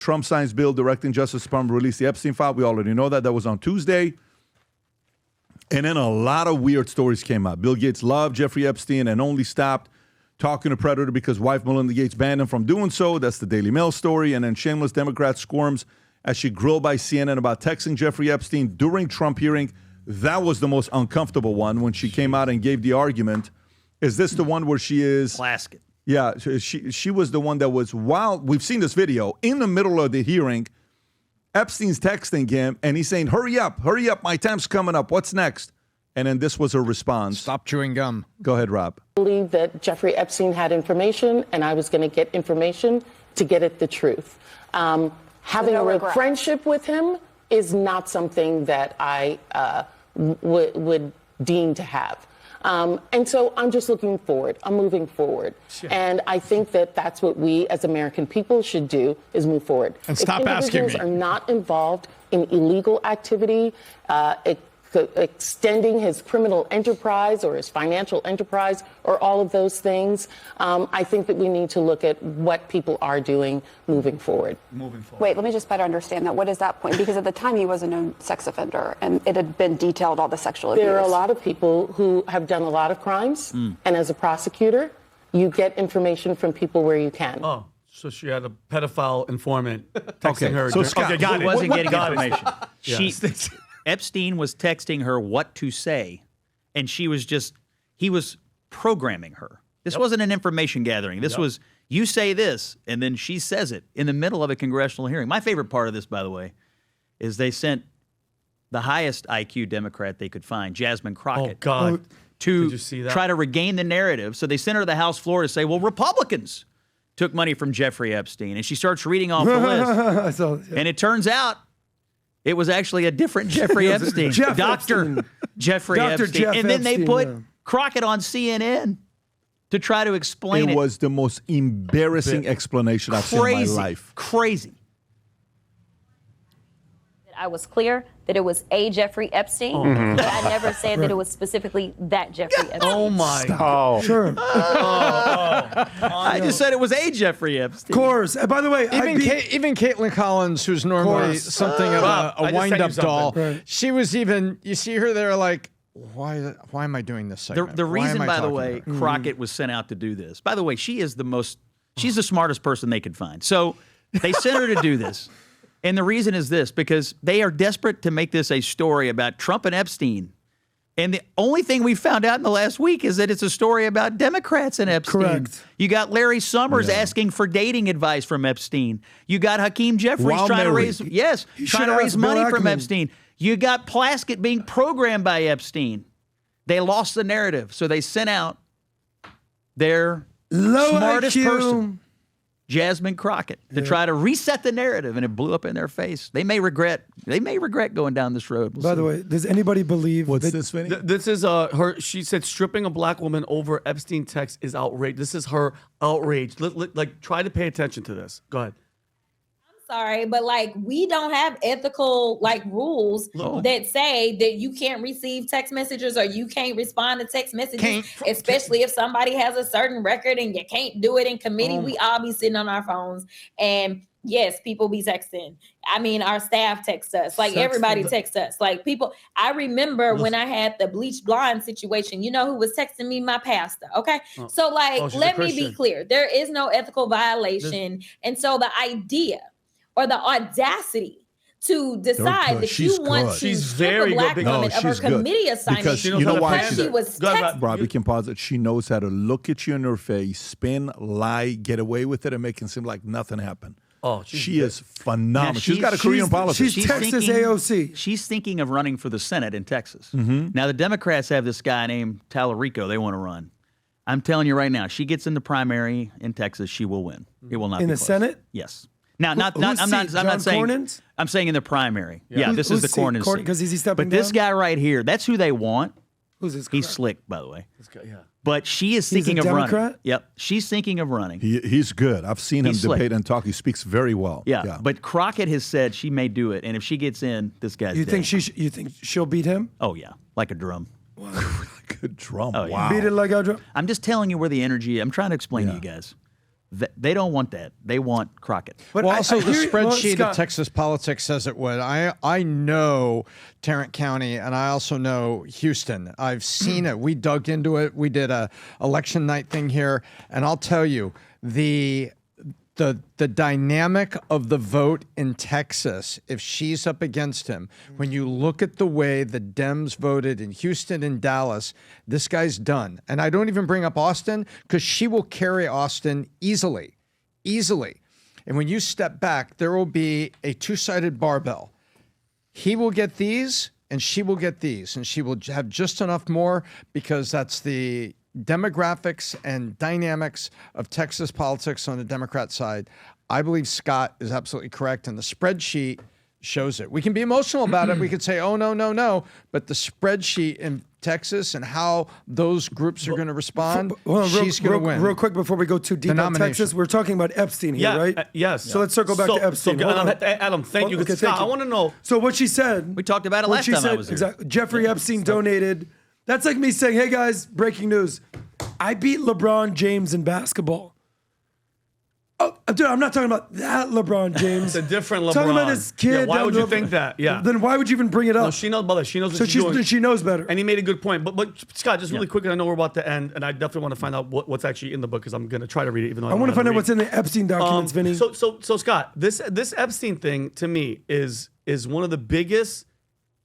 Trump signs bill directing Justice Department to release the Epstein file. We already know that. That was on Tuesday. And then a lot of weird stories came out. Bill Gates loved Jeffrey Epstein and only stopped talking to Predator because wife Melinda Gates banned him from doing so. That's the Daily Mail story. And then shameless Democrat squirms as she grilled by CNN about texting Jeffrey Epstein during Trump hearing. That was the most uncomfortable one when she came out and gave the argument. Is this the one where she is... Plaskett. Yeah, she was the one that was, while we've seen this video, in the middle of the hearing, Epstein's texting him, and he's saying, hurry up, my time's coming up, what's next? And then this was her response. Stop chewing gum. Go ahead, Rob. I believe that Jeffrey Epstein had information, and I was going to get information to get at the truth. Having a friendship with him is not something that I would deem to have. And so I'm just looking forward. I'm moving forward. Sure. And I think that that's what we as American people should do, is move forward. And stop asking me. If individuals are not involved in illegal activity, extending his criminal enterprise or his financial enterprise or all of those things, I think that we need to look at what people are doing moving forward. Wait, let me just better understand that. What is that point? Because at the time he was a known sex offender and it had been detailed all the sexual abuse. There are a lot of people who have done a lot of crimes, and as a prosecutor, you get information from people where you can. Oh. So she had a pedophile informant texting her. So Scott, He wasn't getting information. Epstein was texting her what to say, and he was programming her. This wasn't an information gathering. This was, you say this, and then she says it in the middle of a congressional hearing. My favorite part of this, by the way, is they sent the highest IQ Democrat they could find, Jasmine Crockett. Oh, God. To Did you see that? try to regain the narrative. So they sent her to the House floor to say, well, Republicans took money from Jeffrey Epstein. And she starts reading off the list. And it turns out it was actually a different Jeffrey Epstein. Dr. Jeffrey Epstein. And then they put Crockett on CNN to try to explain it. It was the most embarrassing explanation I've seen in my life. Crazy. I was clear that it was a Jeffrey Epstein, but I never said that it was specifically that Jeffrey Epstein. Oh, my God. Oh, Sure. I just said it was a Jeffrey Epstein. Of course. And by the way, even Caitlin Collins, who's normally something of a wind-up doll, she was even, you see her there like, why am I doing this segment? The reason, by the way, Crockett was sent out to do this, by the way, she's the smartest person they could find. So they sent her to do this. And the reason is this, because they are desperate to make this a story about Trump and Epstein. And the only thing we found out in the last week is that it's a story about Democrats and Epstein. Correct. You got Larry Summers asking for dating advice from Epstein. You got Hakeem Jeffries trying to raise money from Epstein. You got Plaskett being programmed by Epstein. They lost the narrative, so they sent out their smartest person, Jasmine Crockett, to try to reset the narrative, and it blew up in their face. They may regret going down this road. By the way, does anybody believe this, Vinny? This is her. She said stripping a black woman over Epstein text is outrage. This is her outrage. Like, try to pay attention to this. Go ahead. Sorry, but like, we don't have ethical rules that say that you can't receive text messages or you can't respond to text messages, especially if somebody has a certain record and you can't do it in committee. We all be sitting on our phones, and yes, people be texting. I mean, our staff texts us, everybody texts us, people. I remember when I had the bleach blonde situation, you know who was texting me? My pastor. Okay. So let me be clear. There is no ethical violation. And so the idea or the audacity to decide that you want to strip a black woman of her committee assignment because you know why she was texting. Rob, you can pause it. She knows how to look at you in her face, spin, lie, get away with it, and make it seem like nothing happened. Oh, she is phenomenal. She's got a career in politics. She's Texas AOC. She's thinking of running for the Senate in Texas. Now, the Democrats have this guy named Tallarico they want to run. I'm telling you right now, she gets in the primary in Texas, she will win. It will not be in the close. Senate. Yes. Now, I'm not saying. Cornyn's? I'm saying in the primary. Yeah, this is the Cornyn seat. Because he's stepping But this down? guy right here, that's who they want. Who's this? He's slick, by the way. This guy, But she is thinking of running. Democrat? Yep, she's thinking of running. He's good. I've seen him He's debate slick. and talk. He speaks very well. Yeah, but Crockett has said she may do it, and if she gets in, this guy's You dead. think you think she'll beat him? Oh yeah, like a drum. Good drum. Oh, yeah. Wow. Beat it like a drum. I'm just telling you where the energy. I'm trying to explain to you guys. They don't want that. They want Crockett. But also the spreadsheet Scott, of Texas politics says it would. I know Tarrant County, and I also know Houston. I've seen it. We dug into it. We did a election night thing here, and I'll tell you, the dynamic of the vote in Texas, if she's up against him, when you look at the way the Dems voted in Houston and Dallas, this guy's done. And I don't even bring up Austin because she will carry Austin easily. And when you step back, there will be a two-sided barbell. He will get these and she will get these, and she will have just enough more because that's the demographics and dynamics of Texas politics on the Democrat side. I believe Scott is absolutely correct, and the spreadsheet shows it. We can be emotional about it. We could say, oh, no. But the spreadsheet in Texas and how those groups are going to respond, she's going to win. Real quick before we go too deep on Texas, we're talking about Epstein here, right? Yes. So let's circle back to Epstein. Adam, thank you. Okay, Scott, I want to know. So what she said. We talked about it last time I was here. Exactly. Jeffrey Epstein donated. That's like me saying, hey guys, breaking news. I beat LeBron James in basketball. Oh, dude, I'm not talking about that LeBron James. It's a different LeBron. I'm talking about this kid. Yeah, why would you think that? Yeah. Then why would you even bring it up? No, she knows, brother. She knows what so she's doing. She knows better. And he made a good point. But Scott, just really quick, I know we're about to end, and I definitely want to find out what's actually in the book because I'm going to try to read it, even though I want to find out what's in the Epstein documents, Vinny. So Scott, this Epstein thing to me is one of the biggest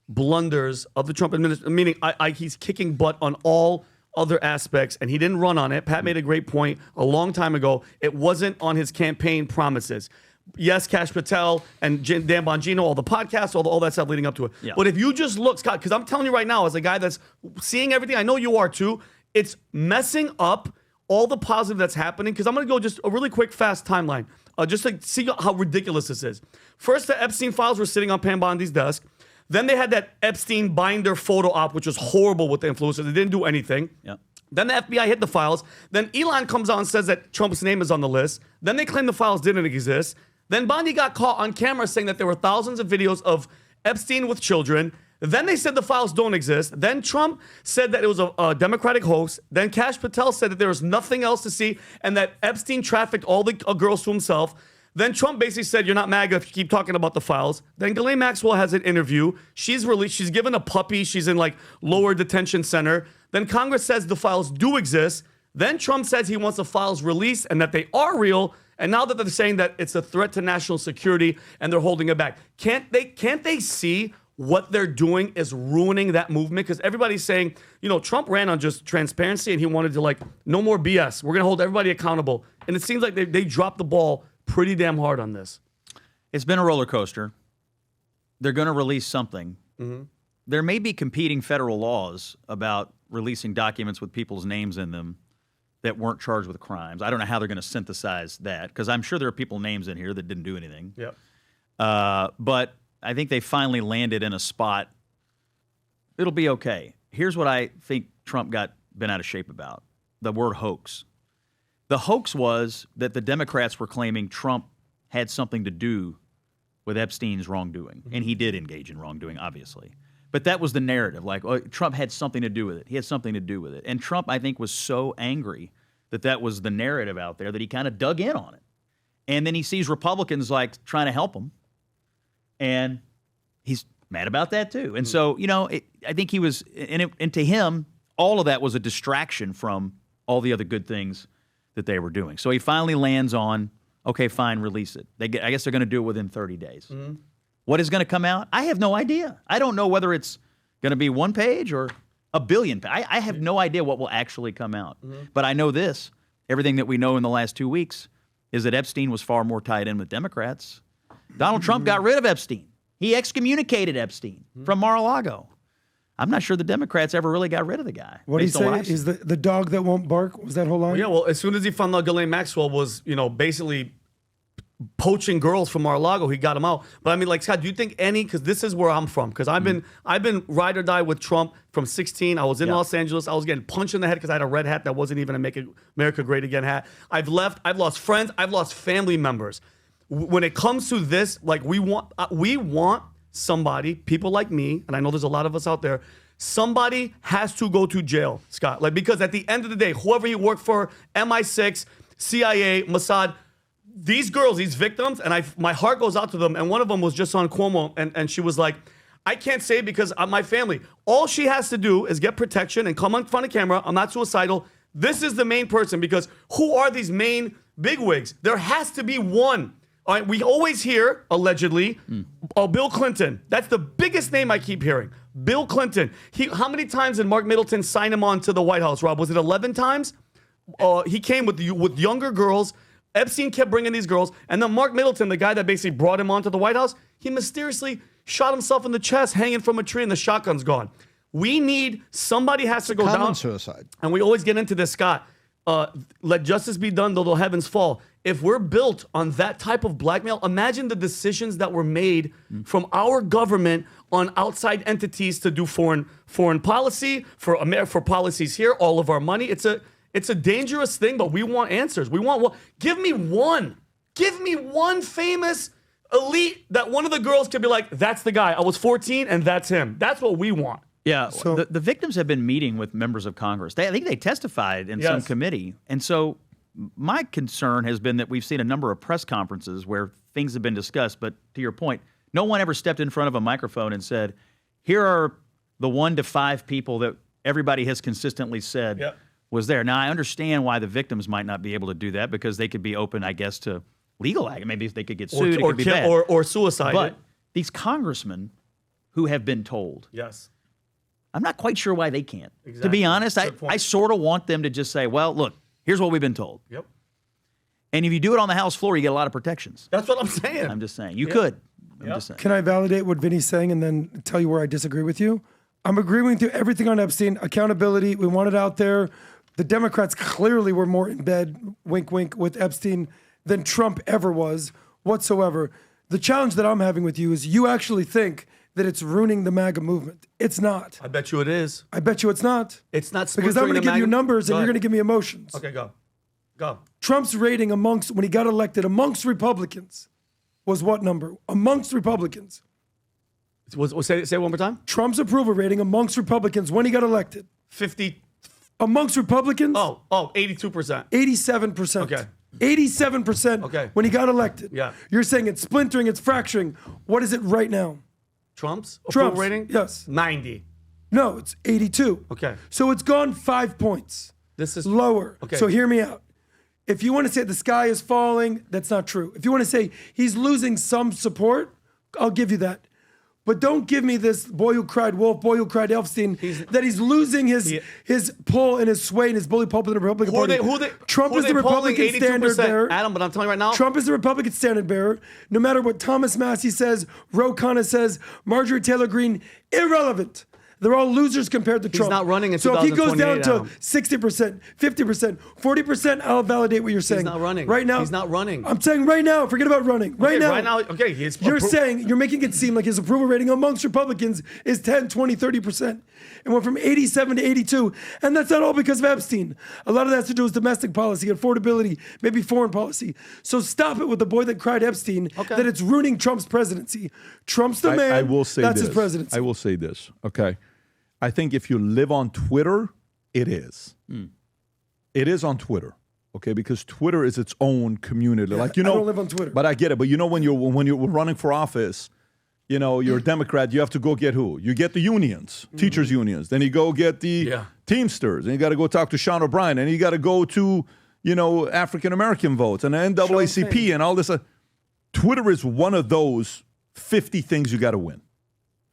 blunders of the Trump administration. Meaning, he's kicking butt on all other aspects, and he didn't run on it. Pat made a great point a long time ago. It wasn't on his campaign promises. Yes, Kash Patel and Dan Bongino, all the podcasts, all that stuff leading up to it. Yeah. But if you just look, Scott, because I'm telling you right now, as a guy that's seeing everything, I know you are too, it's messing up all the positive that's happening. Because I'm going to go just a really quick, fast timeline, just to see how ridiculous this is. First, the Epstein files were sitting on Pam Bondi's desk. Then they had that Epstein binder photo op, which was horrible with the influencers. They didn't do anything. Yep. Then the FBI hid the files. Then Elon comes on and says that Trump's name is on the list. Then they claim the files didn't exist. Then Bondi got caught on camera saying that there were thousands of videos of Epstein with children. Then they said the files don't exist. Then Trump said that it was a Democratic hoax. Then Kash Patel said that there was nothing else to see and that Epstein trafficked all the girls to himself. Then Trump basically said, you're not MAGA if you keep talking about the files. Then Ghislaine Maxwell has an interview. She's released. She's given a puppy. She's in like lower detention center. Then Congress says the files do exist. Then Trump says he wants the files released and that they are real. And now that they're saying that it's a threat to national security and they're holding it back. Can't they see what they're doing is ruining that movement? Because everybody's saying, Trump ran on just transparency and he wanted to no more BS. We're going to hold everybody accountable. And it seems like they dropped the ball pretty damn hard on this. It's been a roller coaster. They're going to release something. Mm-hmm. There may be competing federal laws about releasing documents with people's names in them that weren't charged with crimes. I don't know how they're going to synthesize that because I'm sure there are people names in here that didn't do anything. Yep. But I think they finally landed in a spot. It'll be okay. Here's what I think Trump got bent out of shape about: the word hoax. The hoax was that the Democrats were claiming Trump had something to do with Epstein's wrongdoing. And he did engage in wrongdoing, obviously. But that was the narrative, Trump had something to do with it. He had something to do with it. And Trump, I think, was so angry that that was the narrative out there that he kind of dug in on it. And then he sees Republicans, trying to help him. And he's mad about that, too. And so, I think he was, and to him, all of that was a distraction from all the other good things that they were doing. So he finally lands on, okay, fine, release it. I guess they're going to do it within 30 days. Mm-hmm. What is going to come out? I have no idea. I don't know whether it's going to be 1 page or a billion. I have no idea what will actually come out. Mm-hmm. But I know this. Everything that we know in the last 2 weeks is that Epstein was far more tied in with Democrats. Donald Trump got rid of Epstein. He excommunicated Epstein from Mar-a-Lago. I'm not sure the Democrats ever really got rid of the guy. What did he say? Is the dog that won't bark? Was that whole line? Well, yeah. As soon as he found out Ghislaine Maxwell was, basically poaching girls from Mar-a-Lago, he got them out. But Scott, do you think because this is where I'm from, because I've been ride or die with Trump from 16. I was in Los Angeles. I was getting punched in the head because I had a red hat that wasn't even a Make America Great Again hat. I've lost friends. I've lost family members. When it comes to this, we want somebody, people like me, and I know there's a lot of us out there, somebody has to go to jail, Scott. Because at the end of the day, whoever you work for, MI6, CIA, Mossad. These girls, these victims, and my heart goes out to them. And one of them was just on Cuomo, and she was like, I can't say because of my family. All she has to do is get protection and come on front of camera. I'm not suicidal. This is the main person, because who are these main bigwigs? There has to be one. All right, we always hear, allegedly, Bill Clinton. That's the biggest name I keep hearing. Bill Clinton. How many times did Mark Middleton sign him on to the White House, Rob? Was it 11 times? He came with younger girls. Epstein kept bringing these girls. And then Mark Middleton, the guy that basically brought him onto the White House, he mysteriously shot himself in the chest hanging from a tree, and the shotgun's gone. We need, somebody has to go down. Suicide. And we always get into this, Scott. Let justice be done, though the heavens fall. If we're built on that type of blackmail, imagine the decisions that were made from our government on outside entities to do foreign policy, for policies here, all of our money. It's a dangerous thing, but we want answers. We want, give me one famous elite that one of the girls could be like, that's the guy. I was 14 and that's him. That's what we want. Yeah, so the victims have been meeting with members of Congress. I think they testified in some committee. And so my concern has been that we've seen a number of press conferences where things have been discussed. But to your point, no one ever stepped in front of a microphone and said, here are the 1 to 5 people that everybody has consistently said was there. Now, I understand why the victims might not be able to do that, because they could be open, I guess, to legal action. Maybe they could get sued. Or suicide. But these congressmen who have been told. Yes. I'm not quite sure why they can't. Exactly. To be honest, I sort of want them to just say, well, look, here's what we've been told. Yep. And if you do it on the House floor, you get a lot of protections. That's what I'm saying. I'm just saying. You could. I'm just saying. Can I validate what Vinny's saying and then tell you where I disagree with you? I'm agreeing with you everything on Epstein, accountability. We want it out there. The Democrats clearly were more in bed, wink, wink, with Epstein than Trump ever was whatsoever. The challenge that I'm having with you is you actually think that it's ruining the MAGA movement. It's not. I bet you it is. I bet you it's not. It's not. Because I'm going to give you numbers and you're going to give me emotions. Okay, go. Trump's rating when he got elected amongst Republicans was what number? Amongst Republicans. Say it one more time. Trump's approval rating amongst Republicans when he got elected. 50. Amongst Republicans? 82%. 87%. Okay. 87% when he got elected. Yeah. You're saying it's splintering, it's fracturing. What is it right now? Trump's approval rating? Yes. 90. No, it's 82. Okay. So it's gone 5 points. This is lower. Okay. So hear me out. If you want to say the sky is falling, that's not true. If you want to say he's losing some support, I'll give you that. But don't give me this boy who cried wolf, boy who cried Epstein, that he's losing his pull and his sway and his bully pulpit in the Republican Party. Trump is the Republican standard bearer. Adam, but I'm telling you right now. Trump is the Republican standard bearer. No matter what Thomas Massie says, Ro Khanna says, Marjorie Taylor Greene, irrelevant. They're all losers compared to Trump. He's not running in So if he goes down 2028, to 60%, 50%, 40%, I'll validate what you're saying. He's not running. Right now. He's not running. I'm saying right now, forget about running. Right now. Right now, okay. You're saying, you're making it seem like his approval rating amongst Republicans is 10, 20, 30%. And went from 87 to 82. And that's not all because of Epstein. A lot of that has to do with domestic policy, affordability, maybe foreign policy. So stop it with the boy that cried Epstein, that it's ruining Trump's presidency. Trump's the man. I will say that's this. his presidency. I will say this, okay? I think if you live on Twitter, it is. It is on Twitter, okay? Because Twitter is its own community. Yeah, like, you know, I don't live on Twitter. But I get it. But you know, when you're running for office, you know, you're a Democrat, you have to go get who? You get the unions, teachers' unions. Then you go get the Teamsters. And you got to go talk to Sean O'Brien. And you got to go to, you know, African-American votes and the NAACP and all this. Twitter is one of those 50 things you got to win.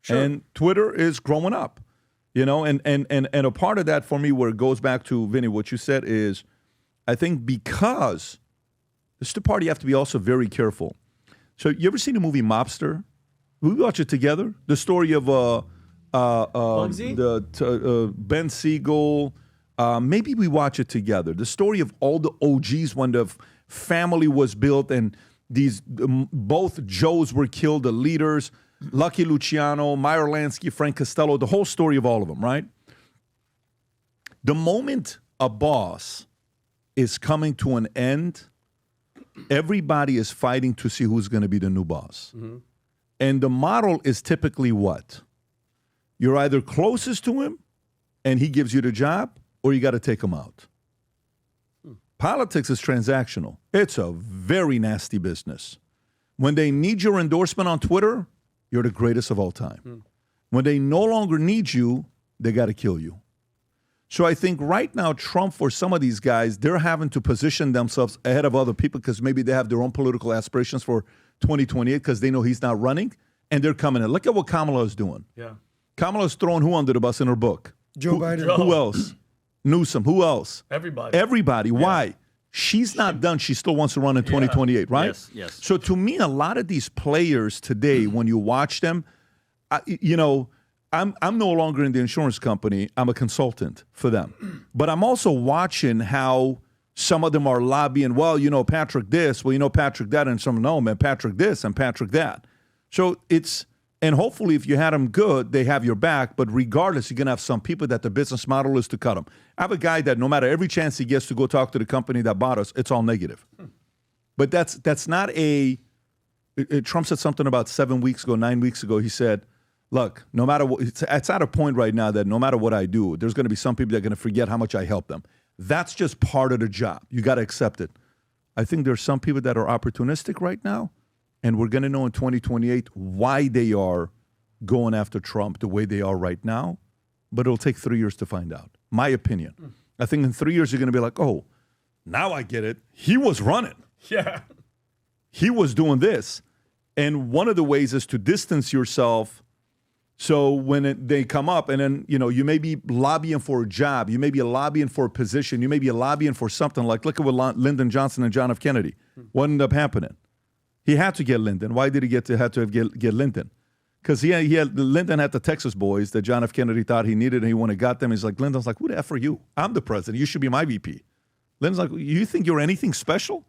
Sure. And Twitter is growing up. You know, and a part of that for me, where it goes back to, Vinny, what you said is, I think because this is the part you have to be also very careful. So you ever seen the movie Mobster? We watch it together. The story of Ben Siegel. Maybe we watch it together. The story of all the OGs when the family was built and these both Joes were killed, the leaders. Lucky Luciano, Meyer Lansky, Frank Costello, the whole story of all of them, right? The moment a boss is coming to an end, everybody is fighting to see who's going to be the new boss. And the model is typically what? You're either closest to him and he gives you the job, or you got to take him out. Politics is transactional. It's a very nasty business. When they need your endorsement on Twitter, you're the greatest of all time. When they no longer need you, they got to kill you. So I think right now, Trump, for some of these guys, they're having to position themselves ahead of other people because maybe they have their own political aspirations for 2028 because they know he's not running, and they're coming in. Look at what Kamala is doing. Yeah. Kamala's throwing who under the bus in her book? Joe Biden. Who else? Newsom. Who else? Everybody. Everybody. Yeah. Why? She's not done. She still wants to run in 2028, right? Yes, yes. So to me, a lot of these players today, when you watch them, I'm no longer in the insurance company. I'm a consultant for them. But I'm also watching how some of them are lobbying, well, Patrick this, well, Patrick that, and some, no, man, Patrick this and Patrick that. So and hopefully if you had them good, they have your back. But regardless, you're going to have some people that the business model is to cut them. I have a guy that no matter every chance he gets to go talk to the company that bought us, it's all negative. But that's not Trump said something about 9 weeks ago. He said, look, no matter what, it's at a point right now that no matter what I do, there's going to be some people that are going to forget how much I helped them. That's just part of the job. You got to accept it. I think there's some people that are opportunistic right now, and we're going to know in 2028 why they are going after Trump the way they are right now, but it'll take 3 years to find out. My opinion. I think in 3 years you're going to be like, oh, now I get it. He was running. Yeah. He was doing this. And one of the ways is to distance yourself. So when they come up and then, you may be lobbying for a job, you may be lobbying for a position, you may be lobbying for something like, look at what Lyndon Johnson and John F. Kennedy. What ended up happening? He had to get Lyndon. Why did he get Lyndon? Because Lyndon had the Texas boys that John F. Kennedy thought he needed, and he went and got them. He's like, Lyndon's like, who the F are you? I'm the president. You should be my VP. Lyndon's like, you think you're anything special?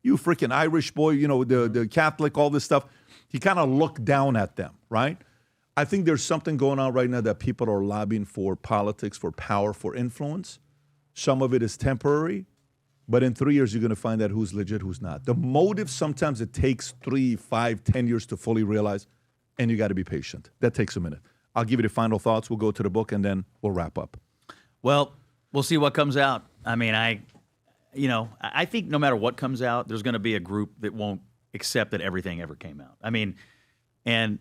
You freaking Irish boy, the Catholic, all this stuff. He kind of looked down at them, right? I think there's something going on right now that people are lobbying for politics, for power, for influence. Some of it is temporary, but in 3 years, you're going to find out who's legit, who's not. The motive, sometimes it takes 3, 5, 10 years to fully realize, and you got to be patient. That takes a minute. I'll give you the final thoughts. We'll go to the book, and then we'll wrap up. Well, we'll see what comes out. I mean, I think no matter what comes out, there's going to be a group that won't accept that everything ever came out. I mean, and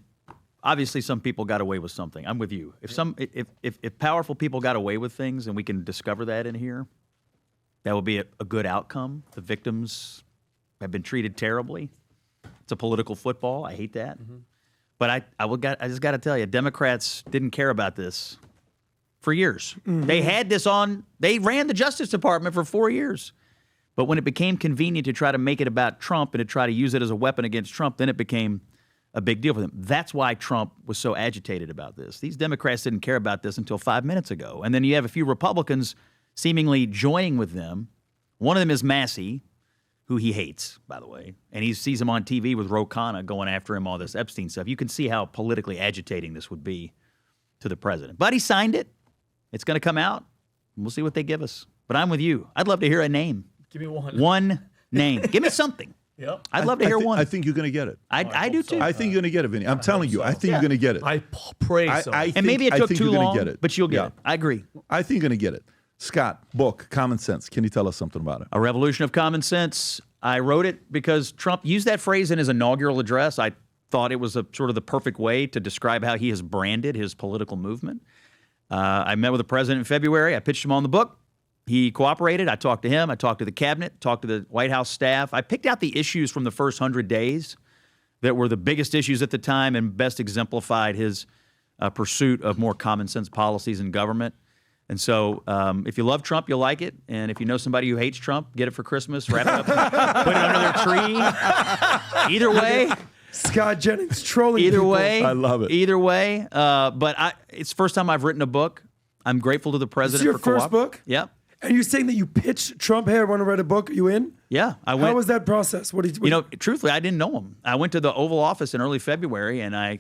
obviously some people got away with something. I'm with you. If powerful people got away with things and we can discover that in here, that will be a good outcome. The victims have been treated terribly. It's a political football. I hate that. Mm-hmm. But I just got to tell you, Democrats didn't care about this for years. Mm-hmm. They had this they ran the Justice Department for 4 years. But when it became convenient to try to make it about Trump and to try to use it as a weapon against Trump, then it became a big deal for them. That's why Trump was so agitated about this. These Democrats didn't care about this until 5 minutes ago. And then you have a few Republicans seemingly joining with them. One of them is Massey, who he hates, by the way. And he sees him on TV with Ro Khanna going after him, all this Epstein stuff. You can see how politically agitating this would be to the president. But he signed it. It's going to come out. We'll see what they give us. But I'm with you. I'd love to hear a name. Give me one. One name. Give me something. Yep. I'd love to hear one. I think you're going to get it. I do too. I think you're going to get it, Vinny. I'm telling you. I think you're going to get it. I pray so. And maybe it took too long, get it. but you'll get it. I agree. I think you're going to get it. Scott, book, Common Sense. Can you tell us something about it? A Revolution of Common Sense. I wrote it because Trump used that phrase in his inaugural address. I thought it was sort of the perfect way to describe how he has branded his political movement. I met with the president in February. I pitched him on the book. He cooperated. I talked to him. I talked to the cabinet, talked to the White House staff. I picked out the issues from the first 100 days that were the biggest issues at the time and best exemplified his pursuit of more common sense policies in government. And so if you love Trump, you'll like it. And if you know somebody who hates Trump, get it for Christmas, wrap it up, put it under their tree. Either way. Scott Jennings trolling Either people. way. I love it. Either way. But it's the first time I've written a book. I'm grateful to the president This is your first book? Yep. And you're saying that you pitched Trump, hey, I want to write a book. Are you in? Yeah. I went. How was that process? Truthfully, I didn't know him. I went to the Oval Office in early February, and I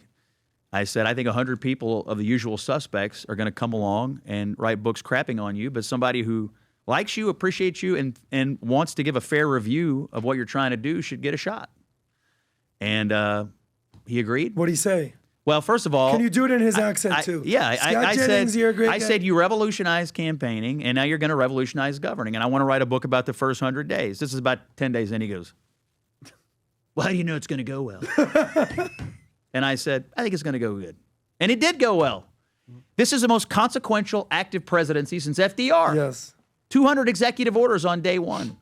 said, I think 100 people of the usual suspects are going to come along and write books crapping on you, but somebody who likes you, appreciates you, and wants to give a fair review of what you're trying to do should get a shot. And he agreed. What did he say? Well, first of all, Can you do it in his accent too? Scott Jennings, you're a great guy. said you revolutionized campaigning, and now you're going to revolutionize governing. And I want to write a book about the first 100 days. This is about 10 days in. He goes, well, how do you know it's going to go well? And I said, I think it's going to go good. And it did go well. This is the most consequential active presidency since FDR. Yes. 200 executive orders on day one.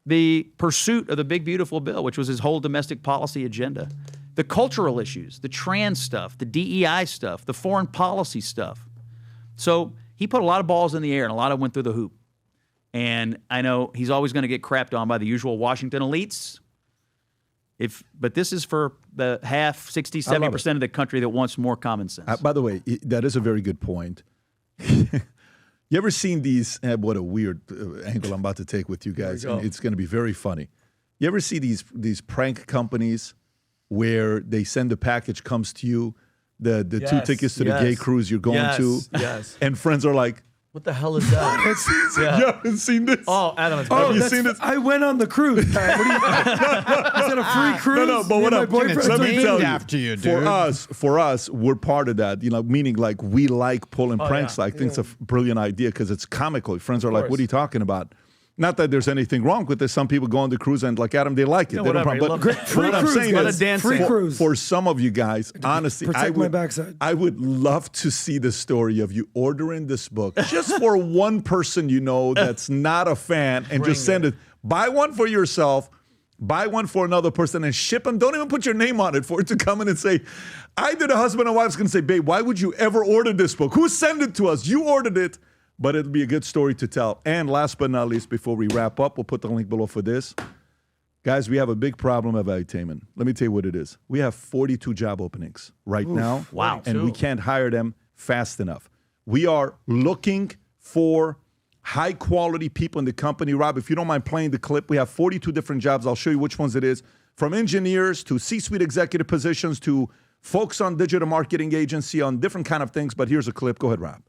The pursuit of the big, beautiful bill, which was his whole domestic policy agenda. The cultural issues, the trans stuff, the DEI stuff, the foreign policy stuff. So he put a lot of balls in the air and a lot of them went through the hoop. And I know he's always going to get crapped on by the usual Washington elites. But this is for the 70% of the country that wants more common sense. By the way, that is a very good point. You ever seen these? What a weird angle I'm about to take with you guys. And it's going to be very funny. You ever see these prank companies where they send the package, comes to you, the 2 tickets to the gay cruise you're going to, and friends are like, what the hell is that? You haven't seen this? Oh, Adam, have you seen this? I went on the cruise. Is that a free cruise? No, but what let me tell you, after you, dude. For us, we're part of that. Meaning like we like pulling pranks. I think it's a brilliant idea because it's comical. Friends are like, "What are you talking about?" Not that there's anything wrong with this. Some people go on the cruise and like Adam, they like it. Yeah, they don't whatever, problem. But free what I'm cruise, saying is, free cruise. For some of you guys, honestly, Protect my backside. I would love to see the story of you ordering this book just for one person you know that's not a fan and just send it. Buy one for yourself, buy one for another person and ship them. Don't even put your name on it for it to come in and say, either the husband and wife's going to say, babe, why would you ever order this book? Who sent it to us? You ordered it. But it'll be a good story to tell. And last but not least, before we wrap up, we'll put the link below for this. Guys, we have a big problem at Valuetainment. Let me tell you what it is. We have 42 job openings right now. Wow. And we can't hire them fast enough. We are looking for high-quality people in the company. Rob, if you don't mind playing the clip, we have 42 different jobs. I'll show you which ones it is. From engineers to C-suite executive positions to folks on digital marketing agency on different kind of things. But here's a clip. Go ahead, Rob.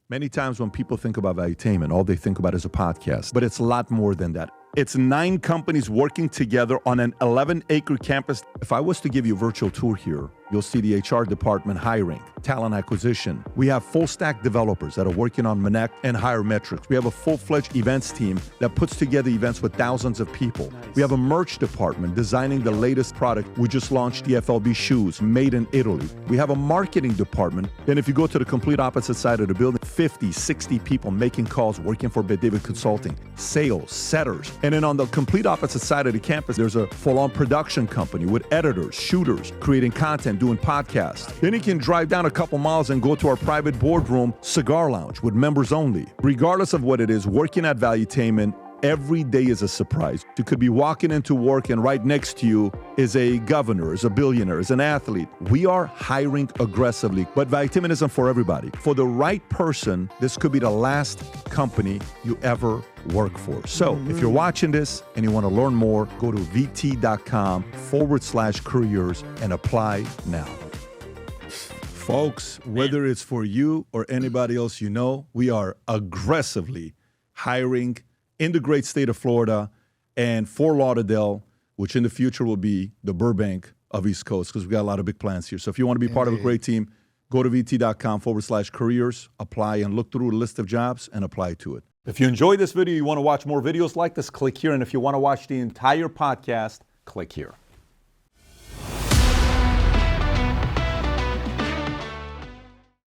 Many times when people think about Valuetainment, all they think about is a podcast, but it's a lot more than that. It's 9 companies working together on an 11-acre campus. If I was to give you a virtual tour here, you'll see the HR department hiring, talent acquisition. We have full-stack developers that are working on Connect and Hire Metrics. We have a full-fledged events team that puts together events with thousands of people. Nice. We have a merch department designing the latest product. We just launched the FLB shoes, made in Italy. We have a marketing department. And if you go to the complete opposite side of the building, 50, 60 people making calls, working for David Consulting, sales, setters. And then on the complete opposite side of the campus, there's a full-on production company with editors, shooters, creating content, doing podcasts. Then you can drive down a couple miles and go to our private boardroom cigar lounge with members only. Regardless of what it is, working at Valuetainment, every day is a surprise. You could be walking into work and right next to you is a governor, is a billionaire, is an athlete. We are hiring aggressively, but Valuetainment isn't for everybody. For the right person, this could be the last company you ever work for. So if you're watching this and you want to learn more, go to vt.com/careers and apply now. Folks, whether it's for you or anybody else you know, we are aggressively hiring in the great state of Florida and for Lauderdale, which in the future will be the Burbank of East Coast, because we got a lot of big plans here. So if you want to be part of a great team, go to vt.com/careers, apply and look through a list of jobs and apply to it. If you enjoyed this video, you want to watch more videos like this, click here. And if you want to watch the entire podcast, click here.